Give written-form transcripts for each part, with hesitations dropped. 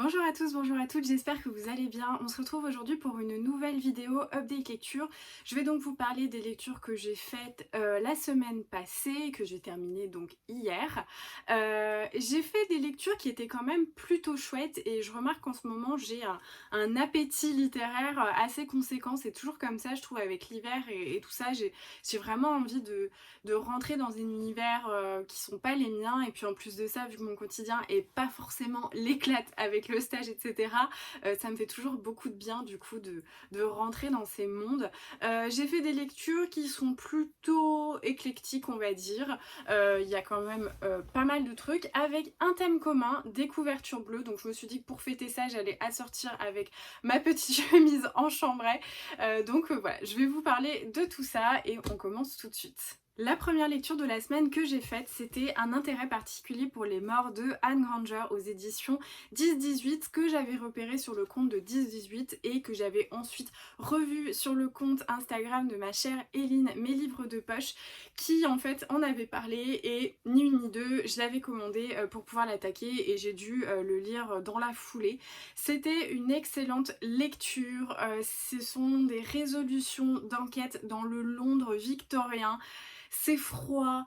Bonjour à tous, bonjour à toutes, j'espère que vous allez bien. On se retrouve aujourd'hui pour une nouvelle vidéo update lecture. Je vais donc vous parler des lectures que j'ai faites la semaine passée, que j'ai terminées donc hier. J'ai fait des lectures qui étaient quand même plutôt chouettes et je remarque qu'en ce moment j'ai un appétit littéraire assez conséquent. C'est toujours comme ça, je trouve, avec l'hiver et tout ça. J'ai vraiment envie de rentrer dans un univers qui sont pas les miens, et puis en plus de ça, vu que mon quotidien est pas forcément l'éclate avec le stage, etc., ça me fait toujours beaucoup de bien du coup de rentrer dans ces mondes. J'ai fait des lectures qui sont plutôt éclectiques, on va dire. Il y a quand même pas mal de trucs avec un thème commun, des couvertures bleues. Donc je me suis dit que pour fêter ça, j'allais assortir avec ma petite chemise en chambray. Voilà, je vais vous parler de tout ça et on commence tout de suite. La première lecture de la semaine que j'ai faite, c'était Un intérêt particulier pour les morts de Anne Granger aux éditions 10-18, que j'avais repéré sur le compte de 10-18 et que j'avais ensuite revu sur le compte Instagram de ma chère Eline, mes livres de poche, qui en fait en avait parlé et ni une ni deux, je l'avais commandé pour pouvoir l'attaquer et j'ai dû le lire dans la foulée. C'était une excellente lecture, ce sont des résolutions d'enquête dans le Londres victorien. C'est froid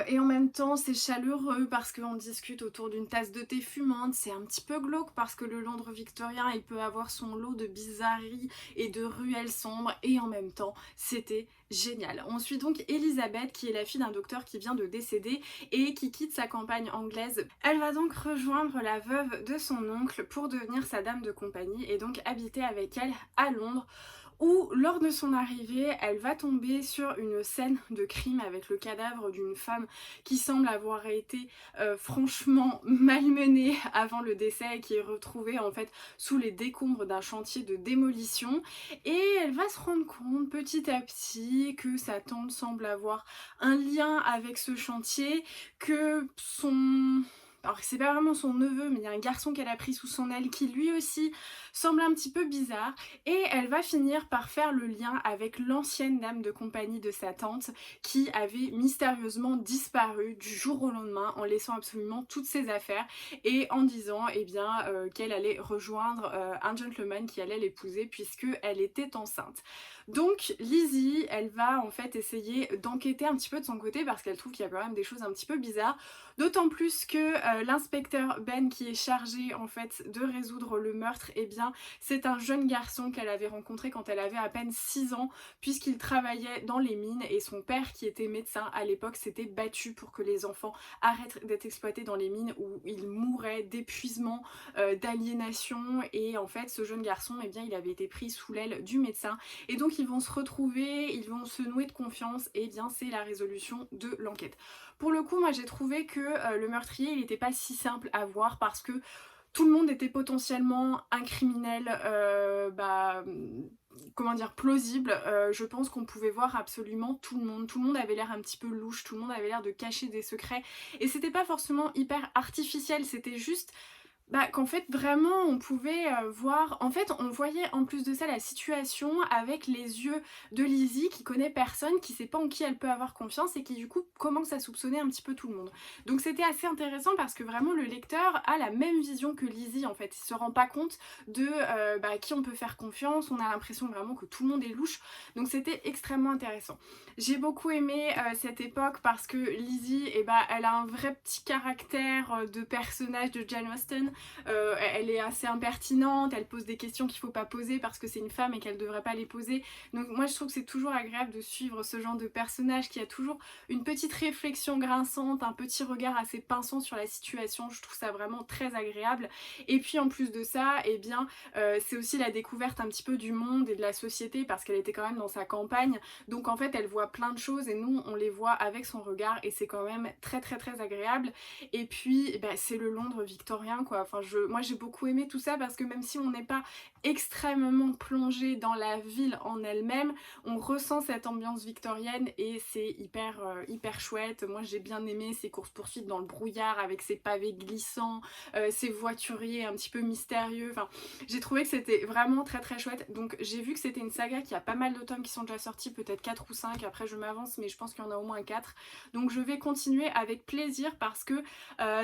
et en même temps c'est chaleureux parce qu'on discute autour d'une tasse de thé fumante. C'est un petit peu glauque parce que le Londres victorien, il peut avoir son lot de bizarreries et de ruelles sombres, et en même temps c'était génial. On suit donc Elisabeth, qui est la fille d'un docteur qui vient de décéder et qui quitte sa campagne anglaise. Elle va donc rejoindre la veuve de son oncle pour devenir sa dame de compagnie et donc habiter avec elle à Londres, où lors de son arrivée, elle va tomber sur une scène de crime avec le cadavre d'une femme qui semble avoir été franchement malmenée avant le décès et qui est retrouvée en fait sous les décombres d'un chantier de démolition. Et elle va se rendre compte petit à petit que sa tante semble avoir un lien avec ce chantier, que son... Alors c'est pas vraiment son neveu, mais il y a un garçon qu'elle a pris sous son aile qui lui aussi semble un petit peu bizarre, et elle va finir par faire le lien avec l'ancienne dame de compagnie de sa tante qui avait mystérieusement disparu du jour au lendemain en laissant absolument toutes ses affaires et en disant qu'elle allait rejoindre un gentleman qui allait l'épouser puisque elle était enceinte. Donc Lizzie, elle va en fait essayer d'enquêter un petit peu de son côté parce qu'elle trouve qu'il y a quand même des choses un petit peu bizarres, d'autant plus que l'inspecteur Ben, qui est chargé en fait de résoudre le meurtre, c'est un jeune garçon qu'elle avait rencontré quand elle avait à peine 6 ans, puisqu'il travaillait dans les mines et son père, qui était médecin à l'époque, s'était battu pour que les enfants arrêtent d'être exploités dans les mines où ils mouraient d'épuisement, d'aliénation. Et en fait ce jeune garçon, il avait été pris sous l'aile du médecin et donc ils vont se retrouver, ils vont se nouer de confiance, et c'est la résolution de l'enquête. Pour le coup, moi j'ai trouvé que le meurtrier, il n'était pas si simple à voir parce que tout le monde était potentiellement un criminel, comment dire, plausible. Je pense qu'on pouvait voir absolument tout le monde. Tout le monde avait l'air un petit peu louche, tout le monde avait l'air de cacher des secrets. Et c'était pas forcément hyper artificiel, c'était juste qu'en fait vraiment on pouvait voir, en fait on voyait en plus de ça la situation avec les yeux de Lizzie qui connaît personne, qui sait pas en qui elle peut avoir confiance et qui du coup commence à soupçonner un petit peu tout le monde. Donc c'était assez intéressant parce que vraiment le lecteur a la même vision que Lizzie en fait, il se rend pas compte de à qui on peut faire confiance, on a l'impression vraiment que tout le monde est louche, donc c'était extrêmement intéressant. J'ai beaucoup aimé cette époque parce que Lizzie, elle a un vrai petit caractère de personnage de Jane Austen. Elle est assez impertinente, elle pose des questions qu'il faut pas poser parce que c'est une femme et qu'elle devrait pas les poser. Donc moi je trouve que c'est toujours agréable de suivre ce genre de personnage qui a toujours une petite réflexion grinçante, un petit regard assez pinçant sur la situation. Je trouve ça vraiment très agréable. Et puis en plus de ça, c'est aussi la découverte un petit peu du monde et de la société parce qu'elle était quand même dans sa campagne. Donc en fait elle voit plein de choses et nous on les voit avec son regard et c'est quand même très très très agréable. Et puis c'est le Londres victorien quoi. Enfin, moi j'ai beaucoup aimé tout ça parce que même si on n'est pas extrêmement plongé dans la ville en elle-même, on ressent cette ambiance victorienne et c'est hyper chouette. Moi j'ai bien aimé ces courses-poursuites dans le brouillard avec ces pavés glissants, ces voituriers un petit peu mystérieux. Enfin, j'ai trouvé que c'était vraiment très très chouette. Donc j'ai vu que c'était une saga qui a pas mal de tomes qui sont déjà sortis, peut-être 4 ou 5, après je m'avance mais je pense qu'il y en a au moins 4. Donc je vais continuer avec plaisir parce que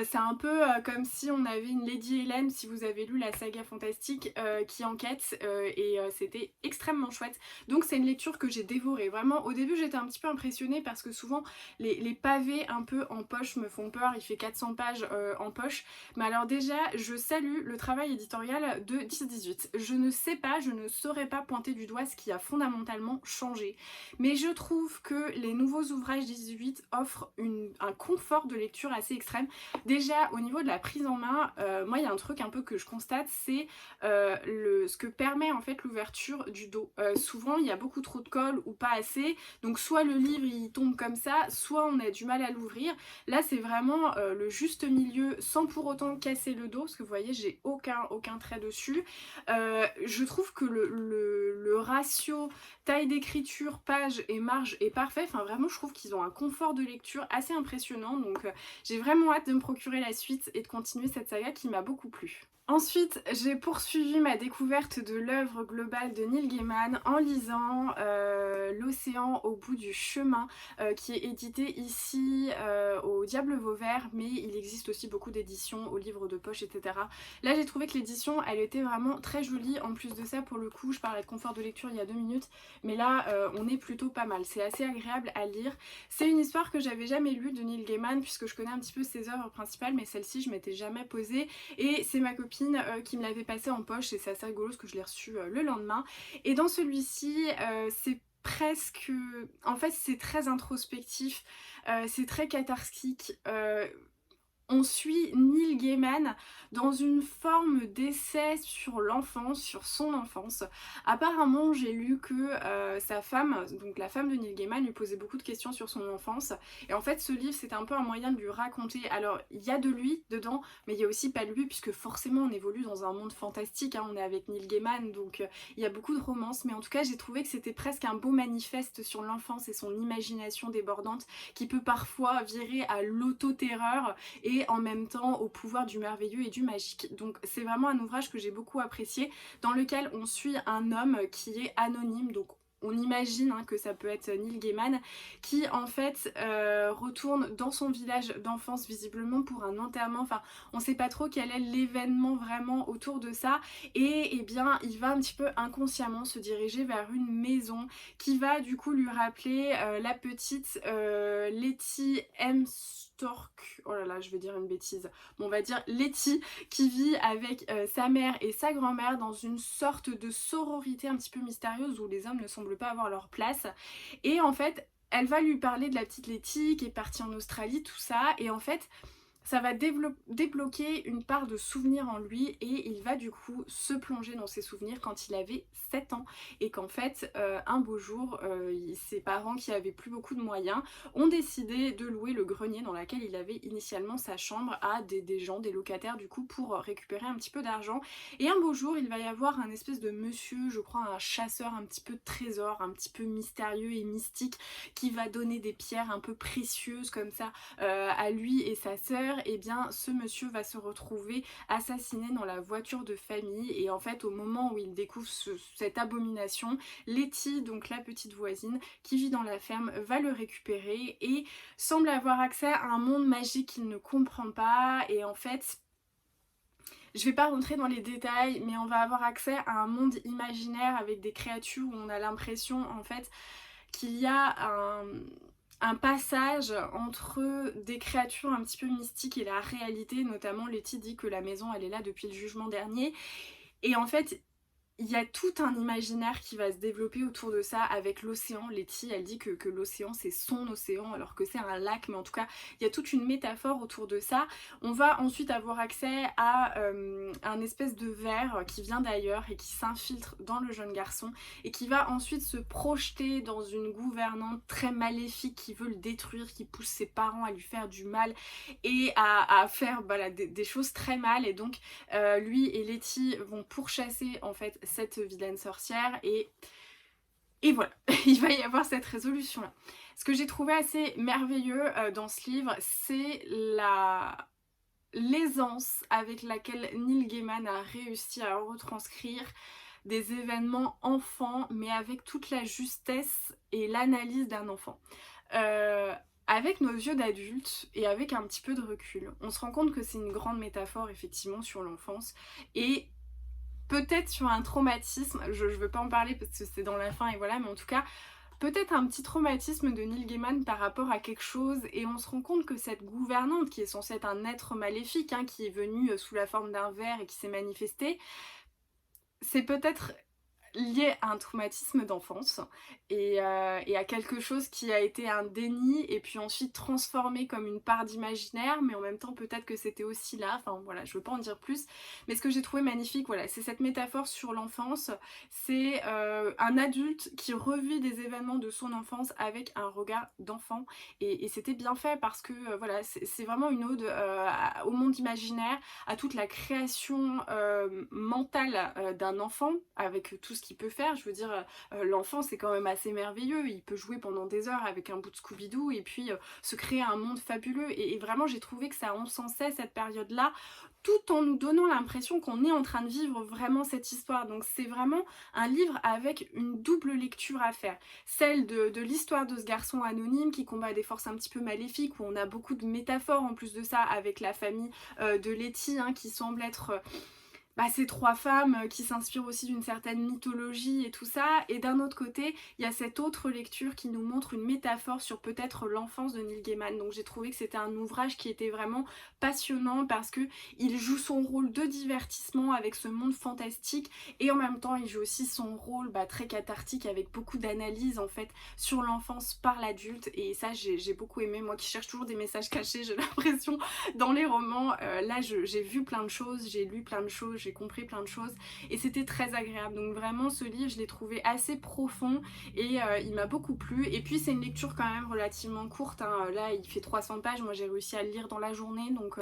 c'est un peu comme si on avait une Lady Hélène, si vous avez lu la saga fantastique, qui enquête et c'était extrêmement chouette. Donc c'est une lecture que j'ai dévorée. Vraiment, au début j'étais un petit peu impressionnée parce que souvent les pavés un peu en poche me font peur. Il fait 400 pages en poche. Mais alors déjà, je salue le travail éditorial de 10-18. Je ne sais pas, je ne saurais pas pointer du doigt ce qui a fondamentalement changé. Mais je trouve que les nouveaux ouvrages 10-18 offrent un confort de lecture assez extrême. Déjà, au niveau de la prise en main, moi il y a un truc un peu que je constate, c'est ce que permet en fait l'ouverture du dos. Souvent il y a beaucoup trop de colle ou pas assez, donc soit le livre il tombe comme ça, soit on a du mal à l'ouvrir. Là c'est vraiment le juste milieu sans pour autant casser le dos, parce que vous voyez j'ai aucun trait dessus. Je trouve que le ratio taille d'écriture, page et marge est parfait. Enfin vraiment je trouve qu'ils ont un confort de lecture assez impressionnant, donc j'ai vraiment hâte de me procurer la suite et de continuer cette saga qui m'a beaucoup plu. Ensuite, j'ai poursuivi ma découverte de l'œuvre globale de Neil Gaiman en lisant L'Océan au bout du chemin, qui est édité ici au Diable Vauvert, mais il existe aussi beaucoup d'éditions au livre de poche, etc. Là, j'ai trouvé que l'édition, elle était vraiment très jolie. En plus de ça, pour le coup, je parlais de confort de lecture il y a 2 minutes, mais là, on est plutôt pas mal. C'est assez agréable à lire. C'est une histoire que j'avais jamais lue de Neil Gaiman, puisque je connais un petit peu ses œuvres principales, mais celle-ci, je m'étais jamais posée. Et c'est ma copine qui me l'avait passé en poche et c'est assez rigolo parce que je l'ai reçu le lendemain. Et dans celui-ci, c'est presque... En fait, c'est très introspectif, c'est très cathartique. On suit Neil Gaiman dans une forme d'essai sur l'enfance, sur son enfance. Apparemment, j'ai lu que sa femme, donc la femme de Neil Gaiman, lui posait beaucoup de questions sur son enfance. Et en fait, ce livre, c'était un peu un moyen de lui raconter. Alors, il y a de lui dedans, mais il y a aussi pas de lui, puisque forcément, on évolue dans un monde fantastique. Hein, on est avec Neil Gaiman, donc il y a beaucoup de romances. Mais en tout cas, j'ai trouvé que c'était presque un beau manifeste sur l'enfance et son imagination débordante, qui peut parfois virer à l'auto-terreur et en même temps au pouvoir du merveilleux et du magique. Donc c'est vraiment un ouvrage que j'ai beaucoup apprécié, dans lequel on suit un homme qui est anonyme, donc on imagine hein, que ça peut être Neil Gaiman, qui en fait retourne dans son village d'enfance visiblement pour un enterrement. Enfin, on sait pas trop quel est l'événement vraiment autour de ça. Et eh bien, il va un petit peu inconsciemment se diriger vers une maison qui va du coup lui rappeler la petite Letty M. Stork, oh là là je vais dire une bêtise, bon on va dire Letty, qui vit avec sa mère et sa grand-mère dans une sorte de sororité un petit peu mystérieuse où les hommes ne semblent pas avoir leur place. Et en fait elle va lui parler de la petite Letty qui est partie en Australie, tout ça, et en fait ça va débloquer une part de souvenirs en lui et il va du coup se plonger dans ses souvenirs quand il avait 7 ans et qu'en fait un beau jour ses parents qui avaient plus beaucoup de moyens ont décidé de louer le grenier dans lequel il avait initialement sa chambre à des gens, des locataires du coup, pour récupérer un petit peu d'argent. Et un beau jour il va y avoir un espèce de monsieur, je crois un chasseur un petit peu de trésors, un petit peu mystérieux et mystique, qui va donner des pierres un peu précieuses comme ça à lui et sa sœur. Et bien ce monsieur va se retrouver assassiné dans la voiture de famille et en fait au moment où il découvre cette abomination, Letty, donc la petite voisine qui vit dans la ferme, va le récupérer et semble avoir accès à un monde magique qu'il ne comprend pas. Et en fait je vais pas rentrer dans les détails, mais on va avoir accès à un monde imaginaire avec des créatures où on a l'impression en fait qu'il y a un passage entre des créatures un petit peu mystiques et la réalité. Notamment Letty dit que la maison elle est là depuis le jugement dernier, et en fait il y a tout un imaginaire qui va se développer autour de ça avec l'océan. Letty elle dit que l'océan c'est son océan alors que c'est un lac, mais en tout cas il y a toute une métaphore autour de ça. On va ensuite avoir accès à un espèce de verre qui vient d'ailleurs et qui s'infiltre dans le jeune garçon et qui va ensuite se projeter dans une gouvernante très maléfique qui veut le détruire, qui pousse ses parents à lui faire du mal et à faire voilà, des choses très mal. Et donc lui et Letty vont pourchasser en fait cette vilaine sorcière et voilà, il va y avoir cette résolution là. Ce que j'ai trouvé assez merveilleux dans ce livre, c'est l'aisance avec laquelle Neil Gaiman a réussi à retranscrire des événements enfants, mais avec toute la justesse et l'analyse d'un enfant. avec nos yeux d'adultes et avec un petit peu de recul, on se rend compte que c'est une grande métaphore effectivement sur l'enfance et peut-être sur un traumatisme, je veux pas en parler parce que c'est dans la fin et voilà, mais en tout cas, peut-être un petit traumatisme de Neil Gaiman par rapport à quelque chose et on se rend compte que cette gouvernante qui est censée être un être maléfique, hein, qui est venu sous la forme d'un ver et qui s'est manifesté, c'est peut-être lié à un traumatisme d'enfance et à quelque chose qui a été un déni et puis ensuite transformé comme une part d'imaginaire, mais en même temps peut-être que c'était aussi là, enfin voilà, je veux pas en dire plus, mais ce que j'ai trouvé magnifique, voilà, c'est cette métaphore sur l'enfance, c'est un adulte qui revit des événements de son enfance avec un regard d'enfant et c'était bien fait parce que voilà, c'est vraiment une ode au monde imaginaire, à toute la création mentale d'un enfant avec tout ce qu'il peut faire. Je veux dire, l'enfant c'est quand même assez merveilleux, il peut jouer pendant des heures avec un bout de Scooby-Doo et puis se créer un monde fabuleux et vraiment j'ai trouvé que ça encensait cette période-là tout en nous donnant l'impression qu'on est en train de vivre vraiment cette histoire. Donc c'est vraiment un livre avec une double lecture à faire. Celle de l'histoire de ce garçon anonyme qui combat des forces un petit peu maléfiques, où on a beaucoup de métaphores en plus de ça avec la famille de Letty, hein, qui semble être ces trois femmes qui s'inspirent aussi d'une certaine mythologie et tout ça, et d'un autre côté, il y a cette autre lecture qui nous montre une métaphore sur peut-être l'enfance de Neil Gaiman. Donc j'ai trouvé que c'était un ouvrage qui était vraiment passionnant parce que il joue son rôle de divertissement avec ce monde fantastique et en même temps il joue aussi son rôle très cathartique avec beaucoup d'analyse en fait sur l'enfance par l'adulte et ça j'ai beaucoup aimé. Moi qui cherche toujours des messages cachés, j'ai l'impression dans les romans, là j'ai vu plein de choses, j'ai lu plein de choses, j'ai compris plein de choses et c'était très agréable. Donc vraiment ce livre je l'ai trouvé assez profond et il m'a beaucoup plu. Et puis c'est une lecture quand même relativement courte, hein. Là il fait 300 pages, moi j'ai réussi à le lire dans la journée, donc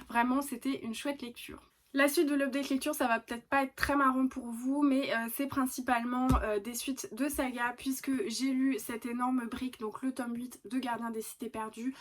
vraiment c'était une chouette lecture. La suite de l'update lecture, ça va peut-être pas être très marrant pour vous, mais c'est principalement des suites de saga, puisque j'ai lu cette énorme brique, donc le tome 8 de Gardien des Cités Perdues,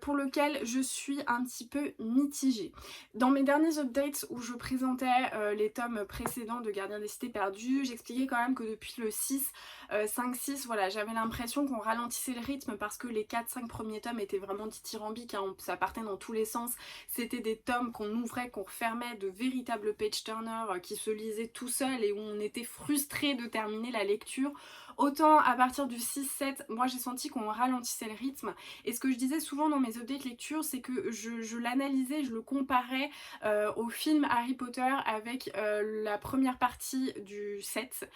pour lequel je suis un petit peu mitigée. Dans mes derniers updates où je présentais les tomes précédents de Gardien des Cités Perdues, j'expliquais quand même que depuis le 6, 5-6, voilà, j'avais l'impression qu'on ralentissait le rythme parce que les 4-5 premiers tomes étaient vraiment dithyrambiques, hein, ça partait dans tous les sens, c'était des tomes qu'on ouvrait, qu'on refermait, de véritables page-turners qui se lisaient tout seul et où on était frustré de terminer la lecture. Autant à partir du 6-7, moi j'ai senti qu'on ralentissait le rythme et ce que je disais souvent dans mes updates lecture, c'est que je l'analysais, je le comparais au film Harry Potter avec la première partie du 7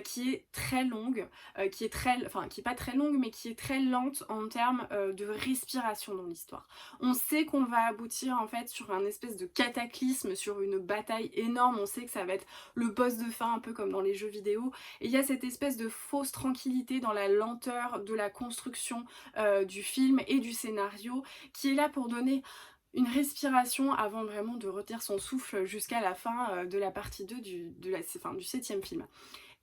qui est très longue, qui est pas très longue mais qui est très lente en termes de respiration dans l'histoire. On sait qu'on va aboutir en fait sur un espèce de cataclysme, sur une bataille énorme, on sait que ça va être le boss de fin un peu comme dans les jeux vidéo et il y a cette espèce de fausse tranquillité dans la lenteur de la construction du film et du scénario qui est là pour donner une respiration avant vraiment de retenir son souffle jusqu'à la fin de la partie 2 du 7e film.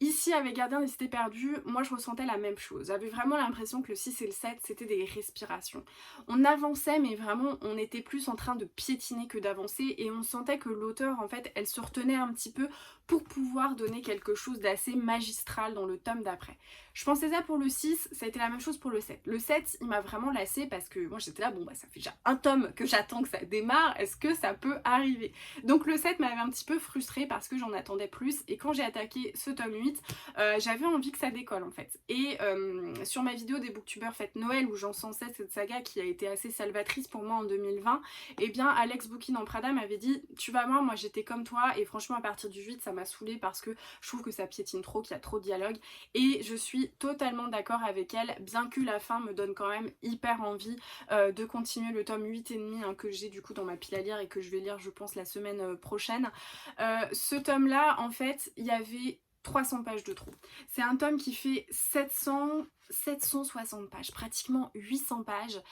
Ici, avec Gardien des Cités Perdues, moi je ressentais la même chose. J'avais vraiment l'impression que le 6 et le 7, c'était des respirations. On avançait, mais vraiment, on était plus en train de piétiner que d'avancer, et on sentait que l'auteur, en fait, elle se retenait un petit peu pour pouvoir donner quelque chose d'assez magistral dans le tome d'après. Je pensais ça pour le 6, ça a été la même chose pour le 7. Le 7, il m'a vraiment lassée parce que moi j'étais là, ça fait déjà un tome que j'attends que ça démarre, est-ce que ça peut arriver? Donc le 7 m'avait un petit peu frustrée parce que j'en attendais plus, et quand j'ai attaqué ce tome 8, j'avais envie que ça décolle en fait. Et sur ma vidéo des booktubeurs fête Noël où j'encensais cette saga qui a été assez salvatrice pour moi en 2020, et bien Alex Bookin en Prada m'avait dit tu vas voir, moi j'étais comme toi et franchement à partir du 8 ça m'a saoulée parce que je trouve que ça piétine trop, qu'il y a trop de dialogue, et je suis totalement d'accord avec elle, bien que la fin me donne quand même hyper envie de continuer le tome 8 et demi que j'ai du coup dans ma pile à lire et que je vais lire je pense la semaine prochaine. Ce tome là en fait il y avait 300 pages de trop. C'est un tome qui fait 760 pages, pratiquement 800 pages,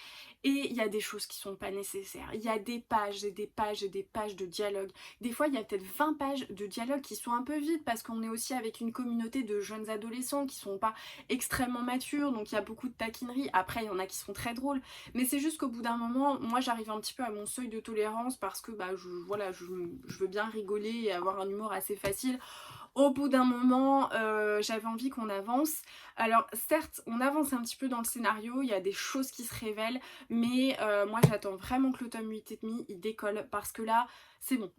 et il y a des choses qui sont pas nécessaires. Il y a des pages et des pages et des pages de dialogue. Des fois, il y a peut-être 20 pages de dialogue qui sont un peu vides parce qu'on est aussi avec une communauté de jeunes adolescents qui sont pas extrêmement matures, donc il y a beaucoup de taquineries. Après, il y en a qui sont très drôles, mais c'est juste qu'au bout d'un moment, moi j'arrive un petit peu à mon seuil de tolérance parce que je veux bien rigoler et avoir un humour assez facile. Au bout d'un moment, j'avais envie qu'on avance. Alors certes, on avance un petit peu dans le scénario, il y a des choses qui se révèlent, mais moi j'attends vraiment que le tome 8 et demi, il décolle parce que là, c'est bon.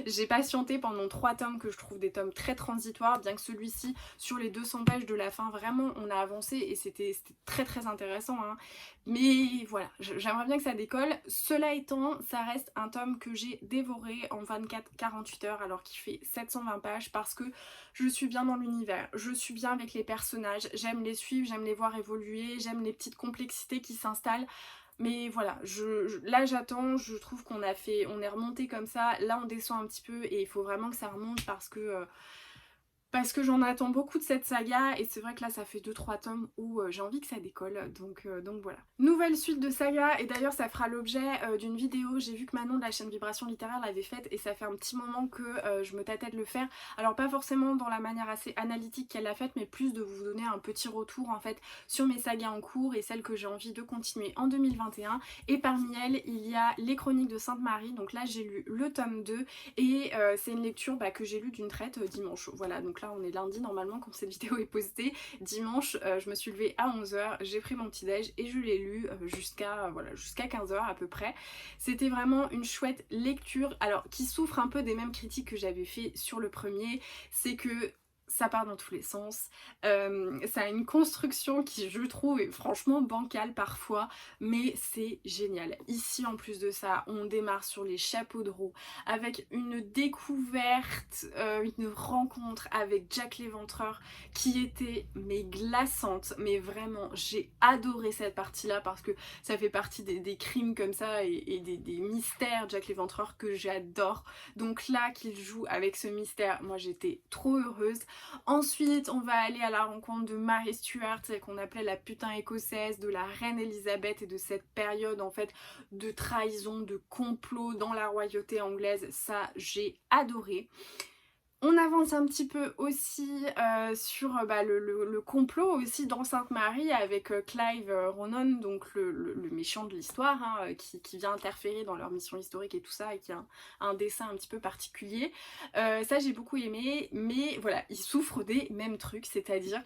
J'ai patienté pendant 3 tomes que je trouve des tomes très transitoires, bien que celui-ci, sur les 200 pages de la fin, vraiment, on a avancé et c'était très très intéressant, hein. Mais voilà, j'aimerais bien que ça décolle. Cela étant, ça reste un tome que j'ai dévoré en 24-48 heures alors qu'il fait 720 pages parce que je suis bien dans l'univers, je suis bien avec les personnages, j'aime les suivre, j'aime les voir évoluer, j'aime les petites complexités qui s'installent. Mais voilà, là j'attends, je trouve qu'on on est remonté comme ça, là on descend un petit peu et il faut vraiment que ça remonte parce que j'en attends beaucoup de cette saga et c'est vrai que là ça fait 2-3 tomes où j'ai envie que ça décolle, donc voilà. Nouvelle suite de saga, et d'ailleurs ça fera l'objet d'une vidéo, j'ai vu que Manon de la chaîne Vibration Littéraire l'avait faite et ça fait un petit moment que je me tâtais de le faire. Alors pas forcément dans la manière assez analytique qu'elle l'a faite, mais plus de vous donner un petit retour en fait sur mes sagas en cours et celles que j'ai envie de continuer en 2021. Et parmi elles, il y a Les Chroniques de Sainte-Marie, donc là j'ai lu le tome 2 et c'est une lecture que j'ai lue d'une traite dimanche. Voilà, donc là on est lundi normalement quand cette vidéo est postée. Dimanche, je me suis levée à 11 h, j'ai pris mon petit déj et je l'ai lu jusqu'à voilà, jusqu'à 15 h à peu près. C'était vraiment une chouette lecture, alors qui souffre un peu des mêmes critiques que j'avais fait sur le premier, c'est que ça part dans tous les sens, ça a une construction qui je trouve est franchement bancale parfois, mais c'est génial. Ici en plus de ça, on démarre sur les chapeaux de roue avec une découverte, une rencontre avec Jack l'Éventreur qui était mais glaçante, mais vraiment j'ai adoré cette partie là parce que ça fait partie des crimes comme ça et des mystères Jack l'Éventreur que j'adore. Donc là qu'il joue avec ce mystère, moi j'étais trop heureuse. Ensuite, on va aller à la rencontre de Mary Stuart, celle qu'on appelait la putain écossaise, de la reine Elisabeth et de cette période en fait de trahison, de complot dans la royauté anglaise. Ça, j'ai adoré. On avance un petit peu aussi sur le complot aussi dans Sainte-Marie avec Clive Ronan, donc le méchant de l'histoire, hein, qui vient interférer dans leur mission historique et tout ça, et qui a un dessin un petit peu particulier. Ça j'ai beaucoup aimé, mais voilà, il souffre des mêmes trucs, c'est-à-dire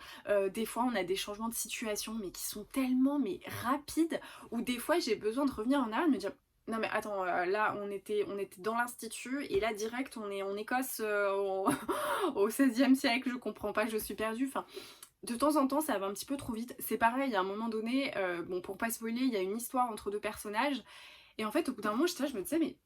des fois on a des changements de situation mais qui sont tellement rapides, ou des fois j'ai besoin de revenir en arrière et de me dire non mais attends, là on était dans l'institut et là direct on est en Écosse au XVIe siècle, je comprends pas, je suis perdue. Enfin, de temps en temps ça va un petit peu trop vite. C'est pareil, à un moment donné, bon pour pas spoiler, il y a une histoire entre deux personnages et en fait au bout d'un moment j'étais là, je me disais mais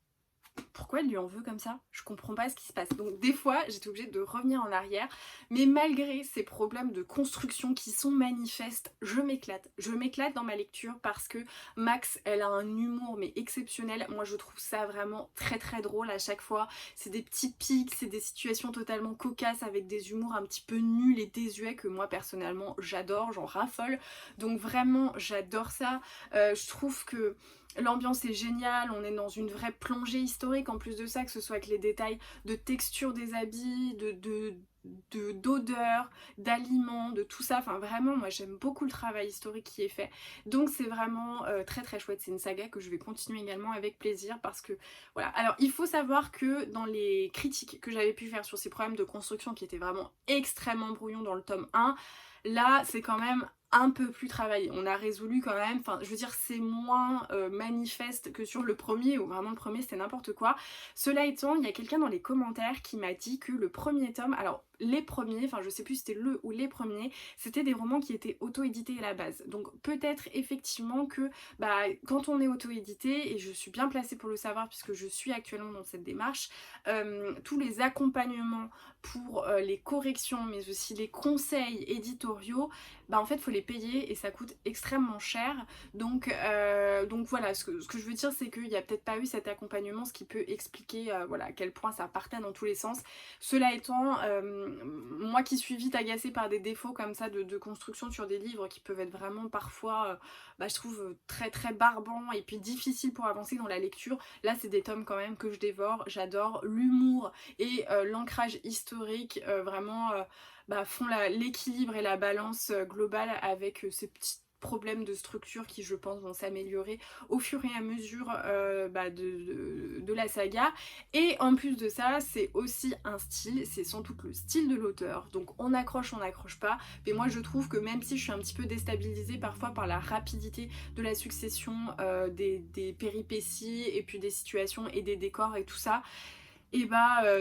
pourquoi elle lui en veut comme ça? Je comprends pas ce qui se passe. Donc des fois, j'étais obligée de revenir en arrière. Mais malgré ces problèmes de construction qui sont manifestes, je m'éclate. Je m'éclate dans ma lecture parce que Max, elle a un humour mais exceptionnel. Moi, je trouve ça vraiment très très drôle à chaque fois. C'est des petits pics, c'est des situations totalement cocasses avec des humours un petit peu nuls et désuets que moi, personnellement, j'adore, j'en raffole. Donc vraiment, j'adore ça. Je trouve que l'ambiance est géniale, on est dans une vraie plongée historique en plus de ça, que ce soit avec les détails de texture des habits, d'odeurs, d'aliments, de tout ça. Enfin vraiment, moi j'aime beaucoup le travail historique qui est fait. Donc c'est vraiment très très chouette. C'est une saga que je vais continuer également avec plaisir parce que voilà. Alors il faut savoir que dans les critiques que j'avais pu faire sur ces problèmes de construction qui étaient vraiment extrêmement brouillons dans le tome 1, là c'est quand même un peu plus travaillé. On a résolu quand même, enfin je veux dire c'est moins manifeste que sur le premier où vraiment le premier c'était n'importe quoi. Cela étant, il y a quelqu'un dans les commentaires qui m'a dit que le premier tome, alors les premiers, enfin je sais plus si c'était le ou les premiers, c'était des romans qui étaient auto-édités à la base. Donc peut-être effectivement que quand on est auto-édité, et je suis bien placée pour le savoir puisque je suis actuellement dans cette démarche, tous les accompagnements pour les corrections mais aussi les conseils éditoriaux, en fait faut les payer et ça coûte extrêmement cher. Donc voilà, ce que je veux dire c'est qu'il n'y a peut-être pas eu cet accompagnement, ce qui peut expliquer voilà, à quel point ça partait dans tous les sens. Cela étant, moi qui suis vite agacée par des défauts comme ça de construction sur des livres qui peuvent être vraiment parfois je trouve très très barbants et puis difficiles pour avancer dans la lecture, là c'est des tomes quand même que je dévore. J'adore l'humour et l'ancrage historique, vraiment font l'équilibre et la balance globale avec ces problèmes de structure qui je pense vont s'améliorer au fur et à mesure de la saga. Et en plus de ça, c'est aussi un style, c'est sans doute le style de l'auteur, donc on n'accroche pas, mais moi je trouve que même si je suis un petit peu déstabilisée parfois par la rapidité de la succession des péripéties et puis des situations et des décors et tout ça, et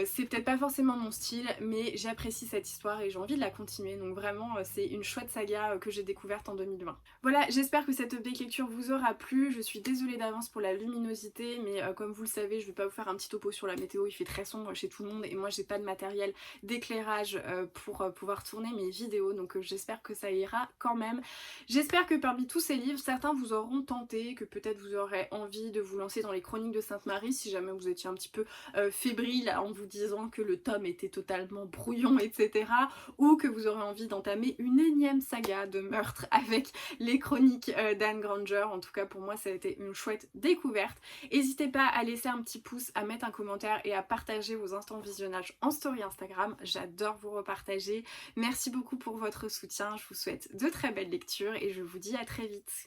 c'est peut-être pas forcément mon style, mais j'apprécie cette histoire et j'ai envie de la continuer, donc vraiment c'est une chouette saga que j'ai découverte en 2020. Voilà, j'espère que cette update lecture vous aura plu, je suis désolée d'avance pour la luminosité, mais comme vous le savez, je vais pas vous faire un petit topo sur la météo, il fait très sombre chez tout le monde et moi j'ai pas de matériel d'éclairage pour pouvoir tourner mes vidéos, donc j'espère que ça ira quand même. J'espère que parmi tous ces livres, certains vous auront tenté, que peut-être vous aurez envie de vous lancer dans les Chroniques de Sainte-Marie si jamais vous étiez un petit peu fébrile en vous disant que le tome était totalement brouillon, etc. Ou que vous aurez envie d'entamer une énième saga de meurtre avec les Chroniques d'Anne Granger. En tout cas, pour moi, ça a été une chouette découverte. N'hésitez pas à laisser un petit pouce, à mettre un commentaire et à partager vos instants de visionnage en story Instagram. J'adore vous repartager. Merci beaucoup pour votre soutien. Je vous souhaite de très belles lectures et je vous dis à très vite.